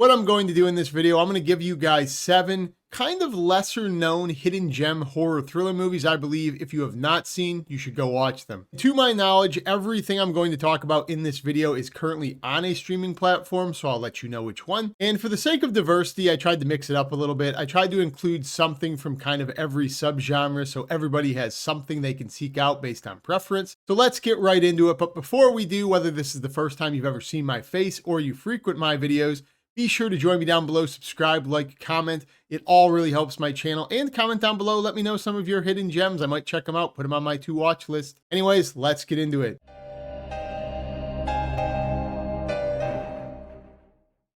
What I'm going to do in this video, I'm going to give you guys 7 kind of lesser known hidden gem horror thriller movies I believe if you have not seen, you should go watch them. To my knowledge, everything I'm going to talk about in this video is currently on a streaming platform, so I'll let you know which one. And for the sake of diversity, I tried to mix it up a little bit. I tried to include something from kind of every subgenre so everybody has something they can seek out based on preference. So let's get right into it. But before we do, whether this is the first time you've ever seen my face or you frequent my videos, be sure to join me down below, subscribe, like, comment. It all really helps my channel. And comment down below, let me know some of your hidden gems. I might check them out, put them on my to watch list. Anyways, let's get into it.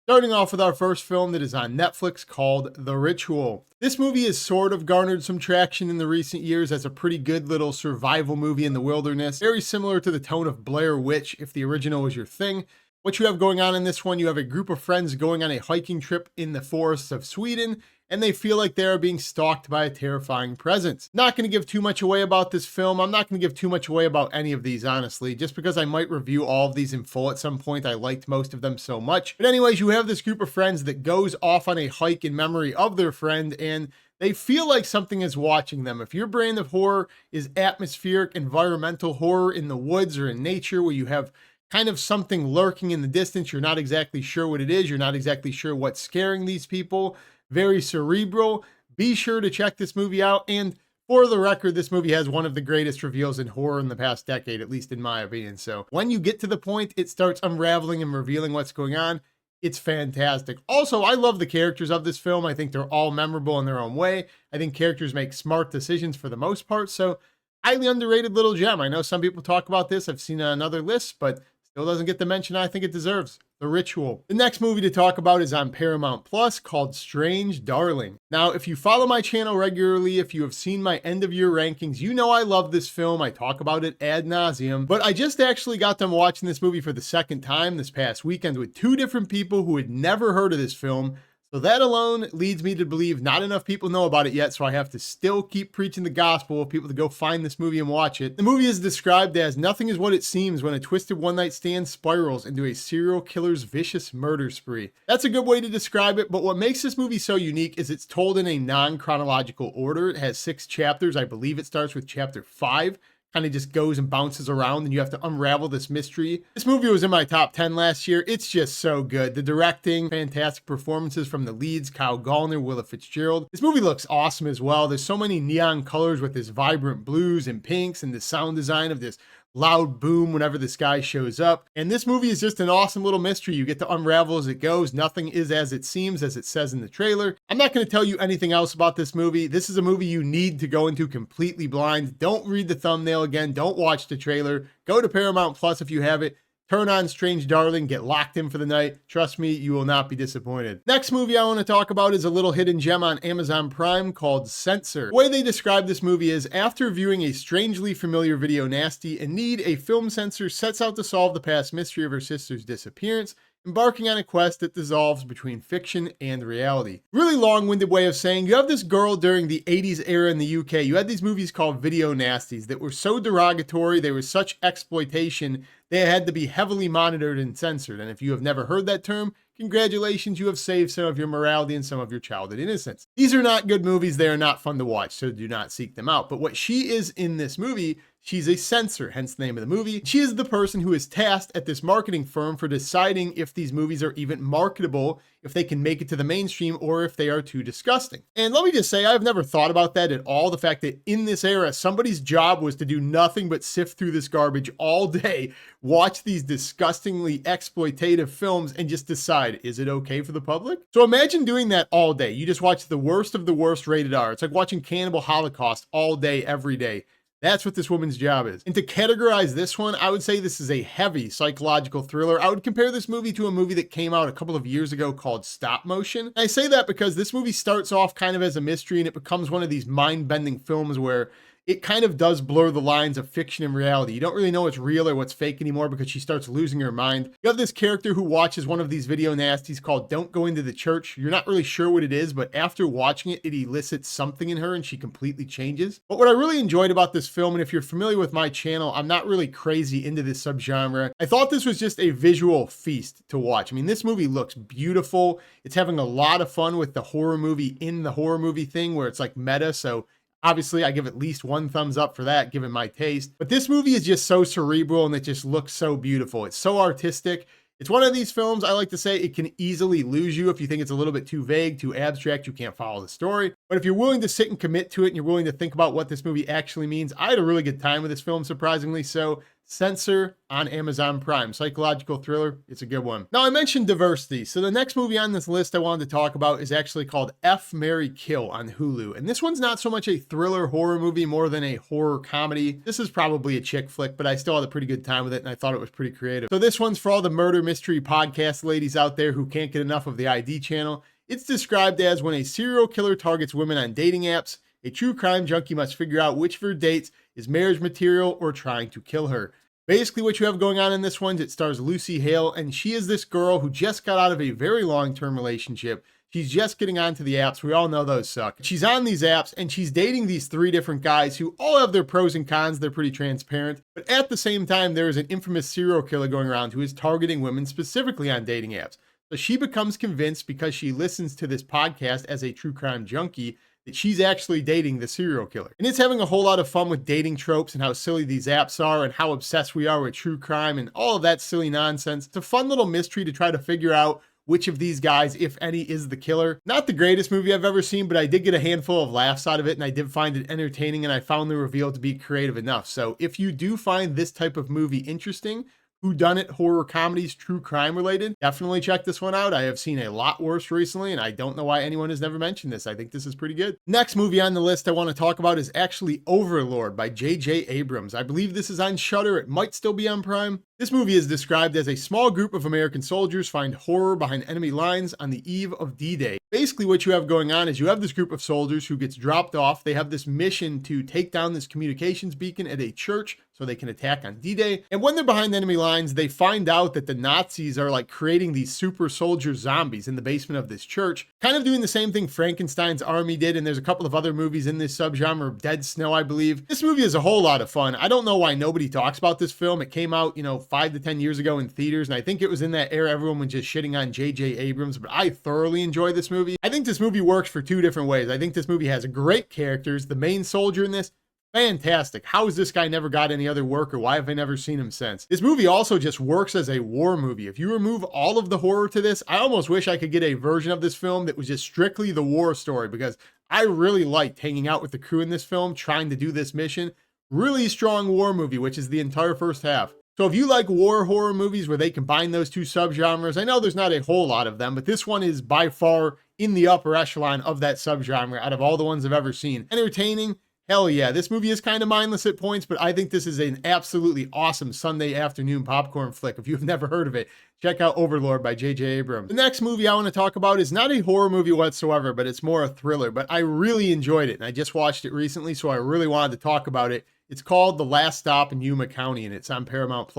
Starting off with our first film that is on Netflix called The Ritual. This movie has sort of garnered some traction in the recent years as a pretty good little survival movie in the wilderness. Very similar to the tone of Blair Witch if the original was your thing. What you have going on in this one, you have a group of friends going on a hiking trip in the forests of Sweden, and they feel like they are being stalked by a terrifying presence. Not going to give too much away about this film. I'm not going to give too much away about any of these, honestly, just because I might review all of these in full at some point. I liked most of them so much. But anyways, you have this group of friends that goes off on a hike in memory of their friend, and they feel like something is watching them. If your brand of horror is atmospheric, environmental horror in the woods or in nature, where you have kind of something lurking in the distance, you're not exactly sure what it is, you're not exactly sure what's scaring these people, very cerebral, be sure to check this movie out. And for the record, this movie has one of the greatest reveals in horror in the past decade, at least in my opinion. So when you get to the point it starts unraveling and revealing what's going on, it's fantastic. Also, I love the characters of this film. I think they're all memorable in their own way. I think characters make smart decisions for the most part. So highly underrated little gem. I know some people talk about this. I've seen it on other lists, but still doesn't get the mention I think it deserves. The Ritual. The next movie to talk about is on Paramount Plus called Strange Darling. Now, if you follow my channel regularly, if you have seen my end of year rankings, you know I love this film. I talk about it ad nauseum, but I just actually got done watching this movie for the second time this past weekend with 2 different people who had never heard of this film. So that alone leads me to believe not enough people know about it yet, so I have to still keep preaching the gospel of people to go find this movie and watch it. The movie is described as nothing is what it seems when a twisted one-night stand spirals into a serial killer's vicious murder spree. That's a good way to describe it, but what makes this movie so unique is it's told in a non-chronological order. It has 6 chapters. I believe it starts with chapter 5. Kind of just goes and bounces around and you have to unravel this mystery. This movie was in my top 10 last year. It's just so good. The directing, fantastic performances from the leads, Kyle Gallner, Willa Fitzgerald. This movie looks awesome as well. There's so many neon colors with this vibrant blues and pinks and the sound design of this loud boom whenever this guy shows up. And this movie is just an awesome little mystery. You get to unravel as it goes. Nothing is as it seems, as it says in the trailer. I'm not going to tell you anything else about this movie. This is a movie you need to go into completely blind. Don't read the thumbnail again. Don't watch the trailer. Go to Paramount Plus if you have it. Turn on Strange Darling, get locked in for the night. Trust me, you will not be disappointed. Next movie I want to talk about is a little hidden gem on Amazon Prime called Censor. The way they describe this movie is after viewing a strangely familiar video nasty, Enid, a film censor, sets out to solve the past mystery of her sister's disappearance, embarking on a quest that dissolves between fiction and reality. Really long-winded way of saying you have this girl during the 80s era in the UK. You had these movies called video nasties that were so derogatory, they were such exploitation, they had to be heavily monitored and censored. And if you have never heard that term, congratulations, you have saved some of your morality and some of your childhood innocence. These are not good movies. They are not fun to watch, so do not seek them out. But what she is in this movie, she's a censor, hence the name of the movie. She is the person who is tasked at this marketing firm for deciding if these movies are even marketable, if they can make it to the mainstream, or if they are too disgusting. And let me just say, I've never thought about that at all. The fact that in this era, somebody's job was to do nothing but sift through this garbage all day, watch these disgustingly exploitative films, and just decide, is it okay for the public? So imagine doing that all day. You just watch the worst of the worst rated R. It's like watching Cannibal Holocaust all day, every day. That's what this woman's job is. And to categorize this one, I would say this is a heavy psychological thriller. I would compare this movie to a movie that came out a couple of years ago called Stop Motion. And I say that because this movie starts off kind of as a mystery and it becomes one of these mind-bending films where it kind of does blur the lines of fiction and reality. You don't really know what's real or what's fake anymore because she starts losing her mind. You have this character who watches one of these video nasties called Don't Go Into the Church. You're not really sure what it is, but after watching it, it elicits something in her and she completely changes. But what I really enjoyed about this film, and if you're familiar with my channel, I'm not really crazy into this subgenre. I thought this was just a visual feast to watch. I mean, this movie looks beautiful. It's having a lot of fun with the horror movie in the horror movie thing where it's like meta. So obviously, I give at least 1 thumbs up for that, given my taste. But this movie is just so cerebral and it just looks so beautiful. It's so artistic. It's one of these films, I like to say, it can easily lose you if you think it's a little bit too vague, too abstract, you can't follow the story. But if you're willing to sit and commit to it and you're willing to think about what this movie actually means, I had a really good time with this film, surprisingly so. Censor on Amazon Prime. Psychological thriller. It's a good one. Now, I mentioned diversity. So the next movie on this list I wanted to talk about is actually called F, Marry, Kill on Hulu. And this one's not so much a thriller horror movie, more than a horror comedy. This is probably a chick flick, but I still had a pretty good time with it and I thought it was pretty creative. So this one's for all the murder mystery podcast ladies out there who can't get enough of the ID channel. It's described as when a serial killer targets women on dating apps, a true crime junkie must figure out which of her dates is marriage material or trying to kill her. Basically, what you have going on in this one, it stars Lucy Hale, and she is this girl who just got out of a very long-term relationship. She's just getting onto the apps. We all know those suck. She's on these apps, and she's dating these 3 different guys who all have their pros and cons. They're pretty transparent. But at the same time, there is an infamous serial killer going around who is targeting women specifically on dating apps. So she becomes convinced, because she listens to this podcast as a true crime junkie, that she's actually dating the serial killer. And it's having a whole lot of fun with dating tropes and how silly these apps are and how obsessed we are with true crime and all of that silly nonsense. It's a fun little mystery to try to figure out which of these guys, if any, is the killer. Not the greatest movie I've ever seen, but I did get a handful of laughs out of it and I did find it entertaining and I found the reveal to be creative enough. So if you do find this type of movie interesting, whodunit horror comedies, true crime related, definitely check this one out. I have seen a lot worse recently, and I don't know why anyone has never mentioned this. I think this is pretty good. Next movie on the list I want to talk about is actually Overlord by J.J. Abrams. I believe this is on Shudder. It might still be on Prime. This movie is described as a small group of American soldiers find horror behind enemy lines on the eve of D-Day. Basically, what you have going on is you have this group of soldiers who gets dropped off. They have this mission to take down this communications beacon at a church so they can attack on D-Day. And when they're behind enemy lines, they find out that the Nazis are like creating these super soldier zombies in the basement of this church, kind of doing the same thing Frankenstein's Army did. And there's a couple of other movies in this subgenre, Dead Snow, I believe. This movie is a whole lot of fun. I don't know why nobody talks about this film. It came out, 5 to 10 years ago in theaters, and I think it was in that era everyone was just shitting on J.J. Abrams, but I thoroughly enjoy this movie. I think this movie works for 2 different ways. I think this movie has great characters. The main soldier in this, fantastic. How has this guy never got any other work, or why have I never seen him since? This movie also just works as a war movie. If you remove all of the horror to this, I almost wish I could get a version of this film that was just strictly the war story, because I really liked hanging out with the crew in this film, trying to do this mission. Really strong war movie, which is the entire first half. So if you like war horror movies where they combine those 2 subgenres, I know there's not a whole lot of them, but this one is by far in the upper echelon of that subgenre out of all the ones I've ever seen. Entertaining, hell yeah. This movie is kind of mindless at points, but I think this is an absolutely awesome Sunday afternoon popcorn flick. If you've never heard of it, check out Overlord by J.J. Abrams. The next movie I want to talk about is not a horror movie whatsoever, but it's more a thriller, but I really enjoyed it, and I just watched it recently, so I really wanted to talk about it. It's called The Last Stop in Yuma County, and it's on Paramount+.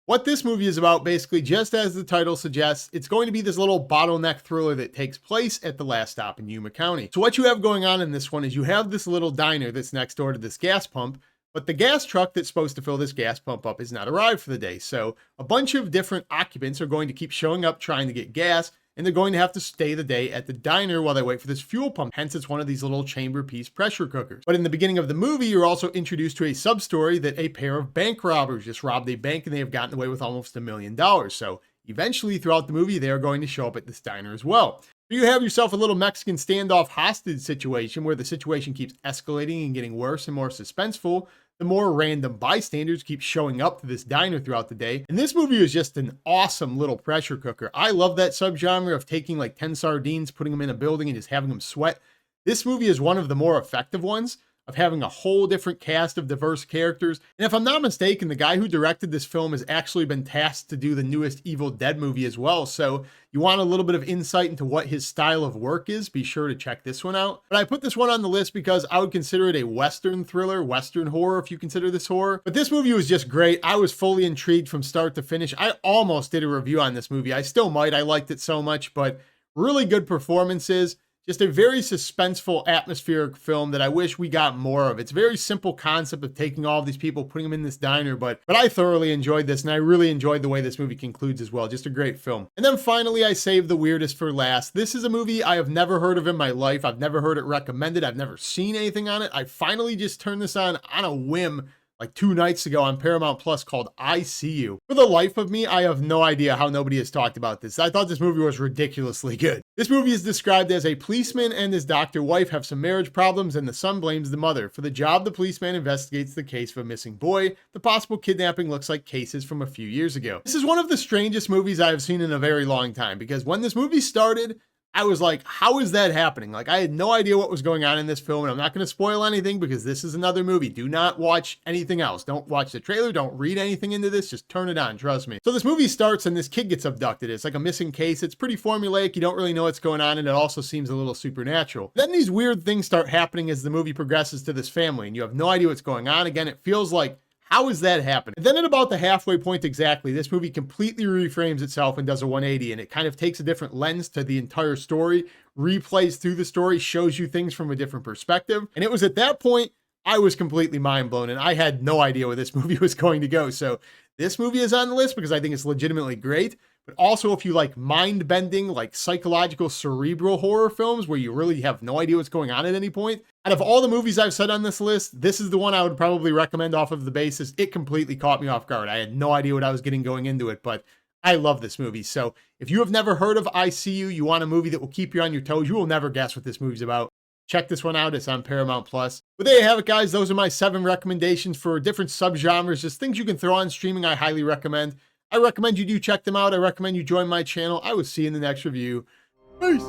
What this movie is about, basically, just as the title suggests, it's going to be this little bottleneck thriller that takes place at the last stop in Yuma County. So what you have going on in this one is you have this little diner that's next door to this gas pump, but the gas truck that's supposed to fill this gas pump up has not arrived for the day. So a bunch of different occupants are going to keep showing up trying to get gas, and they're going to have to stay the day at the diner while they wait for this fuel pump. Hence, it's one of these little chamber piece pressure cookers. But in the beginning of the movie, you're also introduced to a sub-story that a pair of bank robbers just robbed a bank and they have gotten away with almost $1 million. So eventually, throughout the movie, they are going to show up at this diner as well. You have yourself a little Mexican standoff hostage situation where the situation keeps escalating and getting worse and more suspenseful. The more random bystanders keep showing up to this diner throughout the day. And this movie is just an awesome little pressure cooker. I love that subgenre of taking like 10 sardines, putting them in a building and just having them sweat. This movie is one of the more effective ones. of having a whole different cast of diverse characters. And if I'm not mistaken, the guy who directed this film has actually been tasked to do the newest Evil Dead movie as well. So you want a little bit of insight into what his style of work is, be sure to check this one out. But I put this one on the list because I would consider it a Western thriller, Western horror, if you consider this horror. But this movie was just great. I was fully intrigued from start to finish. I almost did a review on this movie. I still might. I liked it so much, but really good performances. Just a very suspenseful, atmospheric film that I wish we got more of. It's a very simple concept of taking all of these people, putting them in this diner, but I thoroughly enjoyed this, and I really enjoyed the way this movie concludes as well. Just a great film. And then finally, I saved the weirdest for last. This is a movie I have never heard of in my life. I've never heard it recommended. I've never seen anything on it. I finally just turned this on a whim like 2 nights ago on Paramount Plus, called I See You. For the life of me, I have no idea how nobody has talked about this. I thought this movie was ridiculously good. This movie is described as a policeman and his doctor wife have some marriage problems, and the son blames the mother. For the job, the policeman investigates the case of a missing boy. The possible kidnapping looks like cases from a few years ago. This is one of the strangest movies I have seen in a very long time, because when this movie started, I was like, how is that happening? Like, I had no idea what was going on in this film, and I'm not going to spoil anything because this is another movie. Do not watch anything else. Don't watch the trailer. Don't read anything into this. Just turn it on. Trust me. So this movie starts and this kid gets abducted. It's like a missing case. It's pretty formulaic. You don't really know what's going on, and it also seems a little supernatural. Then these weird things start happening as the movie progresses to this family, and you have no idea what's going on. Again, it feels like, how is that happening? And then at about the halfway point exactly, this movie completely reframes itself and does a 180, and it kind of takes a different lens to the entire story, replays through the story, shows you things from a different perspective. And it was at that point, I was completely mind blown, and I had no idea where this movie was going to go. So this movie is on the list because I think it's legitimately great. But also, if you like mind-bending, like psychological, cerebral horror films where you really have no idea what's going on at any point, out of all the movies I've said on this list, this is the one I would probably recommend off of the basis. It completely caught me off guard. I had no idea what I was getting going into it, but I love this movie. So if you have never heard of I See You, you want a movie that will keep you on your toes, you will never guess what this movie's about. Check this one out. It's on Paramount Plus. But there you have it, guys. Those are my 7 recommendations for different subgenres, just things you can throw on streaming. I highly recommend. I recommend you do check them out. I recommend you join my channel. I will see you in the next review. Peace.